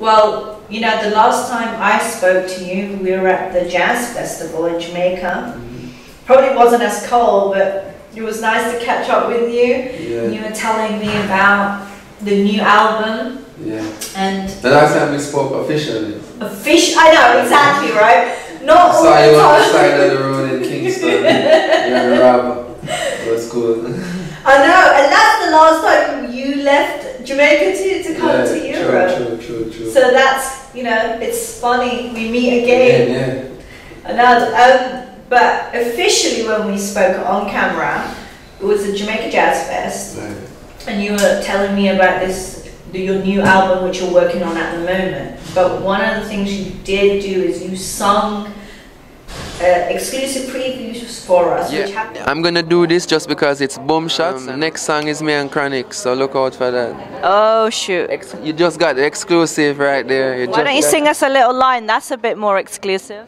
Well, you know, the last time I spoke to you, we were at the jazz festival in Jamaica. Probably wasn't as cold, but it was nice to catch up with you. Yeah. You were telling me about the new album. Yeah. And the last time we spoke officially. I know, exactly, right? Not all saw the you on time. the side of the road in Kingston. You're a rapper. It was cool. I know, and that's the last time you left Jamaica to come to Europe. True. So that's, you know, it's funny, we meet again. Yeah. Another, but officially when we spoke on camera, it was the Jamaica Jazz Fest. Right. And you were telling me about your new album which you're working on at the moment. But one of the things you did do is you sung exclusive previews for us. Yeah. Which happened. I'm gonna do this just because it's boom shots. Next song is me and Chronixx, so look out for that. Oh shoot. You just got the exclusive right there. Why don't you sing us a little line? That's a bit more exclusive.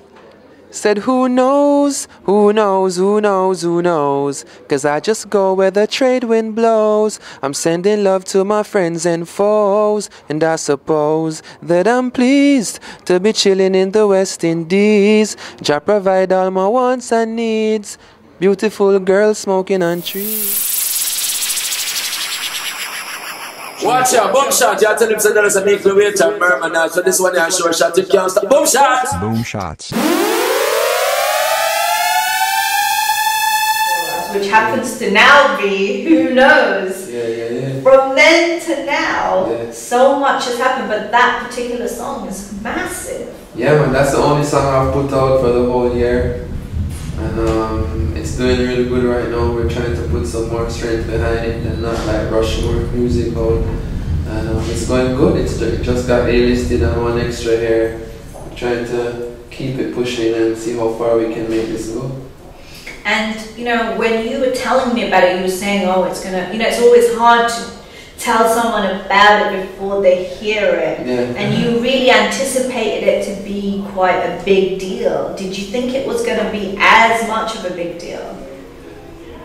Said who knows, who knows, who knows, who knows, 'cause I just go where the trade wind blows. I'm sending love to my friends and foes, and I suppose that I'm pleased to be chilling in the West Indies. Jah provide all my wants and needs, beautiful girls smoking on trees. Watch out, boom shot, you tell him so there's a make the weight and murmur now. So this one is short shot, you can't stop. Boom shots! Boom shots. Which happens to now be, who knows? Yeah. From then to now, Yeah. so much has happened, but that particular song is massive. Yeah man, that's the only song I've put out for the whole year. And it's doing really good right now. We're trying to put some more strength behind it and not like rush more music out. And it's going good. It just got A-listed and one extra here. We're trying to keep it pushing and see how far we can make this go. And, you know, when you were telling me about it, you were saying, oh, it's gonna, you know, it's always hard to tell someone about it before they hear it. Yeah. And you really anticipated it to be quite a big deal. Did you think it was gonna be as much of a big deal?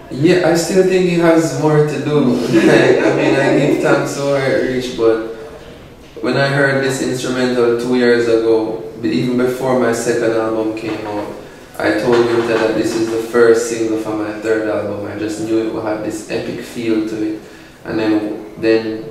Yeah, I still think it has more to do. I mean, I give thanks to where it reached, but when I heard this instrumental 2 years ago, even before my second album came out, I told you that this is the first single for my third album. I just knew it would have this epic feel to it. And then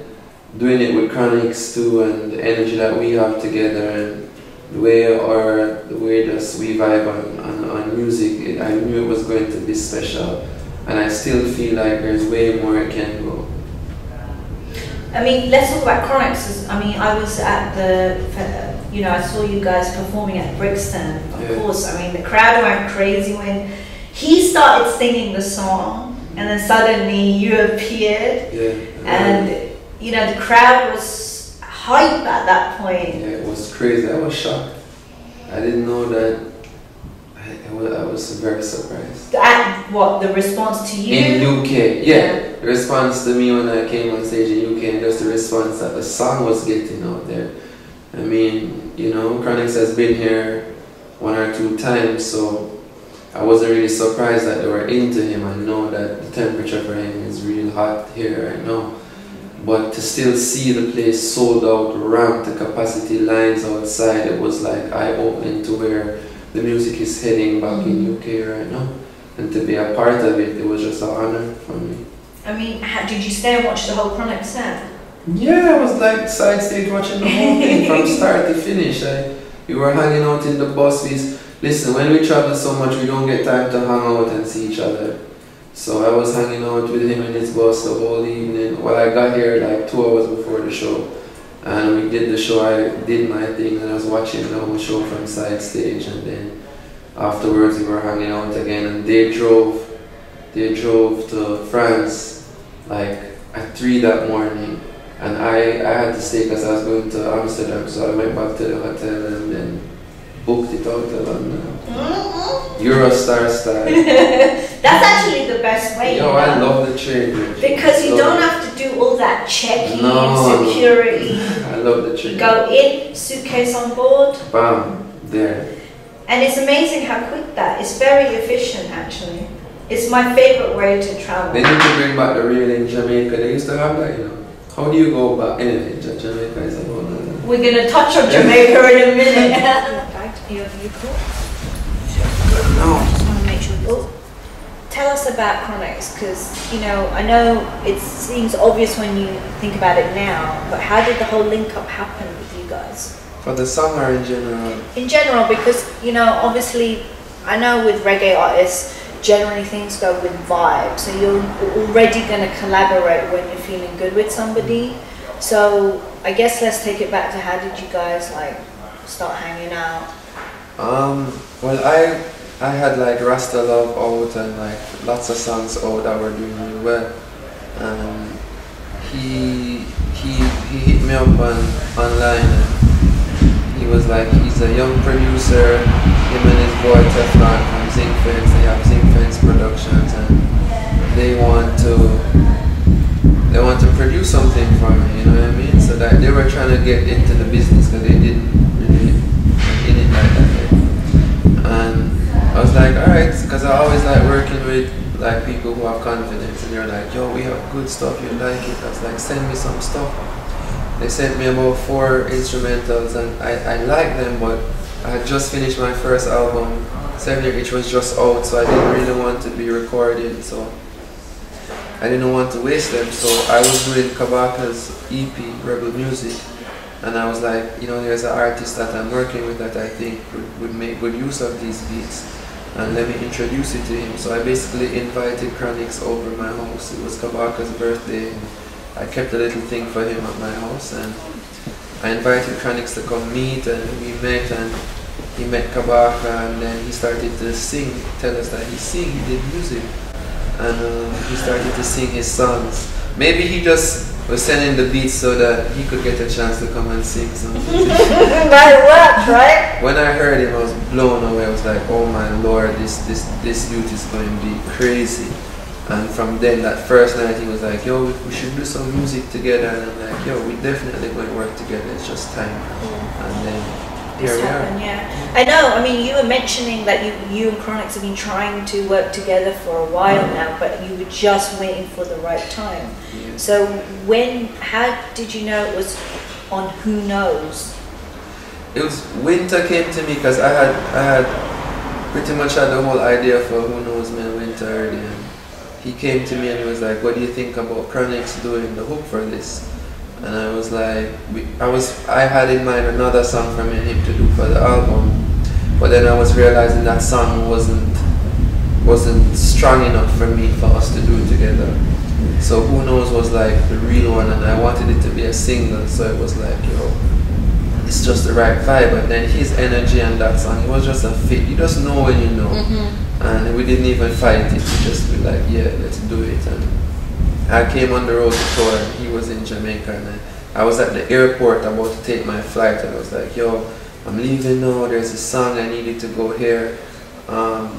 doing it with Chronixx too, and the energy that we have together, and the way just we vibe on music, I knew it was going to be special. And I still feel like there's way more it can go. I mean, let's talk about Chronixx. I mean, I was at you know, I saw you guys performing at Brixton, of course. I mean, the crowd went crazy when he started singing the song, and then suddenly you appeared. And, you know, the crowd was hype at that point. Yeah, it was crazy. I was shocked. I didn't know that. I was very surprised. At what, the response to you? In UK, yeah. The response to me when I came on stage in UK, and just the response that the song was getting out there. I mean, you know, Chronixx has been here 1 or 2 times, so I wasn't really surprised that they were into him. I know that the temperature for him is real hot here right now. But to still see the place sold out, ramped to capacity, lines outside, it was like eye-opening to where the music is heading back in UK right now. And to be a part of it, it was just an honor for me. I mean, did you stay and watch the whole Chronixx set? Yeah, I was like side stage watching the whole thing from start to finish. We were hanging out in the bus. Listen, when we travel so much, we don't get time to hang out and see each other. So I was hanging out with him in his bus the whole evening. Well, I got here like 2 hours before the show. And we did the show, I did my thing, and I was watching the whole show from side stage. And then afterwards we were hanging out again, and they drove to France like at 3 that morning. And I had to stay because I was going to Amsterdam, so I went back to the hotel and then booked it out to London. Eurostar style. That's actually the best way. Yo, I love the train. Because you don't have to do all that checking, security. I love the train. You go in, suitcase on board. Bam, there. And it's amazing how quick that is. Very efficient, actually. It's my favorite way to travel. They need to bring back the rail in Jamaica. They used to have that, you know. How do you go back? Anyway, Jamaica is a whole other. We're gonna touch on Jamaica in a minute. You cool? No. Just want to make sure. Oh, tell us about Chronixx, because you know, I know it seems obvious when you think about it now, but how did the whole link up happen with you guys? For the song or in general? In general, because you know, obviously, I know with reggae artists, generally things go with vibe. So you're already going to collaborate when you're feeling good with somebody. So I guess let's take it back to how did you guys like start hanging out? Well, I had like Rasta Love out and like lots of songs out that were doing really well. He hit me up online. And he was like, he's a young producer. Him and his boy Teflon from Zinc Fence. They have Zinc Fence Productions, and they want to produce something for me. You know what I mean? So that they were trying to get into the business because they didn't really in it like that. And I was like, alright, because I always like working with like people who have confidence, and they're like, yo, we have good stuff, you like it. I was like, send me some stuff. They sent me about 4 instrumentals, and I liked them, but I had just finished my first album, 7 which was just out, so I didn't really want to be recorded, so I didn't want to waste them. So I was doing Kabaka's EP, Rebel Music, and I was like, you know, there's an artist that I'm working with that I think would make good use of these beats, and let me introduce it to him. So I basically invited Chronixx over my house. It was Kabaka's birthday. I kept a little thing for him at my house, and I invited Chronixx to come meet, and we met, and he met Kabaka, and then he started to sing, tell us that he did music, and he started to sing his songs. Maybe he just was sending the beats so that he could get a chance to come and sing something. Might work, right? When I heard him, I was blown away. I was like, oh my Lord, this youth is going to be crazy. And from then, that first night, he was like, yo, we should do some music together. And I'm like, yo, we definitely going to work together. It's just time. And then here we are. Yeah. I know. I mean, you were mentioning that you and Chronixx have been trying to work together for a while now, but you were just waiting for the right time. Yeah. So how did you know it was on Who Knows? It was, Winter came to me because I had pretty much had the whole idea for Who Knows Me and Winter already. And he came to me and he was like, what do you think about Chronixx doing the hook for this? And I was like, I had in mind another song for me and him to do for the album, but then I was realizing that song wasn't strong enough for me for us to do it together. So Who Knows was like the real one, and I wanted it to be a single, so it was like, yo, it's just the right vibe. But then his energy and that song, it was just a fit. You just know when you know. And we didn't even fight it. We just were like, yeah, let's do it. And I came on the road to tour, and he was in Jamaica, and I was at the airport about to take my flight, and I was like, yo, I'm leaving now, there's a song I needed to go here.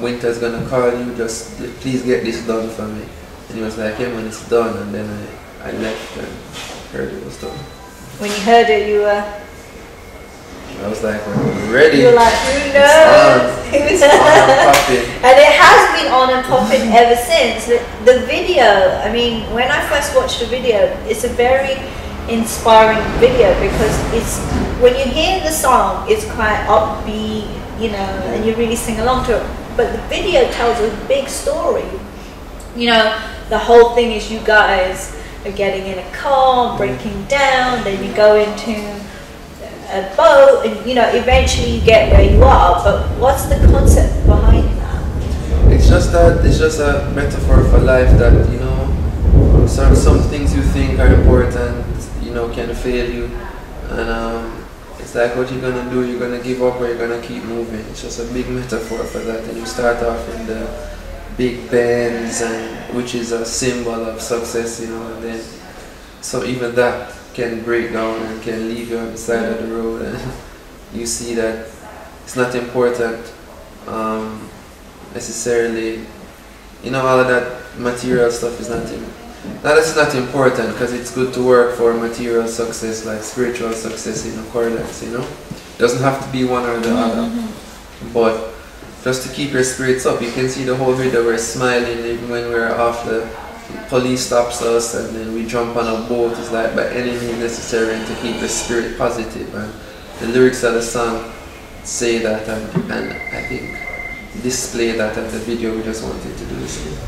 Winter's gonna call you, just please get this done for me. And he was like, yeah man, it's done. And then I left and heard it was done. When you heard it, you were... I was like, we're ready. You were like, who knows? It's on and popping. And it has been on and popping ever since. The video, I mean, when I first watched the video, it's a very inspiring video, because it's, when you hear the song, it's quite upbeat, you know, and you really sing along to it. But the video tells a big story. You know, the whole thing is you guys are getting in a car, breaking down, then you go into a boat, and you know, eventually you get where you are. But what's the concept behind that? It's just a metaphor for life, that, you know, some things you think are important, you know, can fail you, and it's like, what you're gonna do? You're gonna give up, or you're gonna keep moving. It's just a big metaphor for that. And you start off in the big Benz, and which is a symbol of success, you know, and then so even that can break down and can leave you on the side of the road, and you see that it's not important necessarily, you know, all of that material stuff is not it's not important, because it's good to work for material success, like spiritual success in accordance, you know. It doesn't have to be one or the other, but just to keep your spirits up. You can see the whole video, we're smiling even when we're off the police stops us and then we jump on a boat. It's like by any means necessary and to keep the spirit positive. And the lyrics of the song say that, and I think display that, and the video we just wanted to do the same.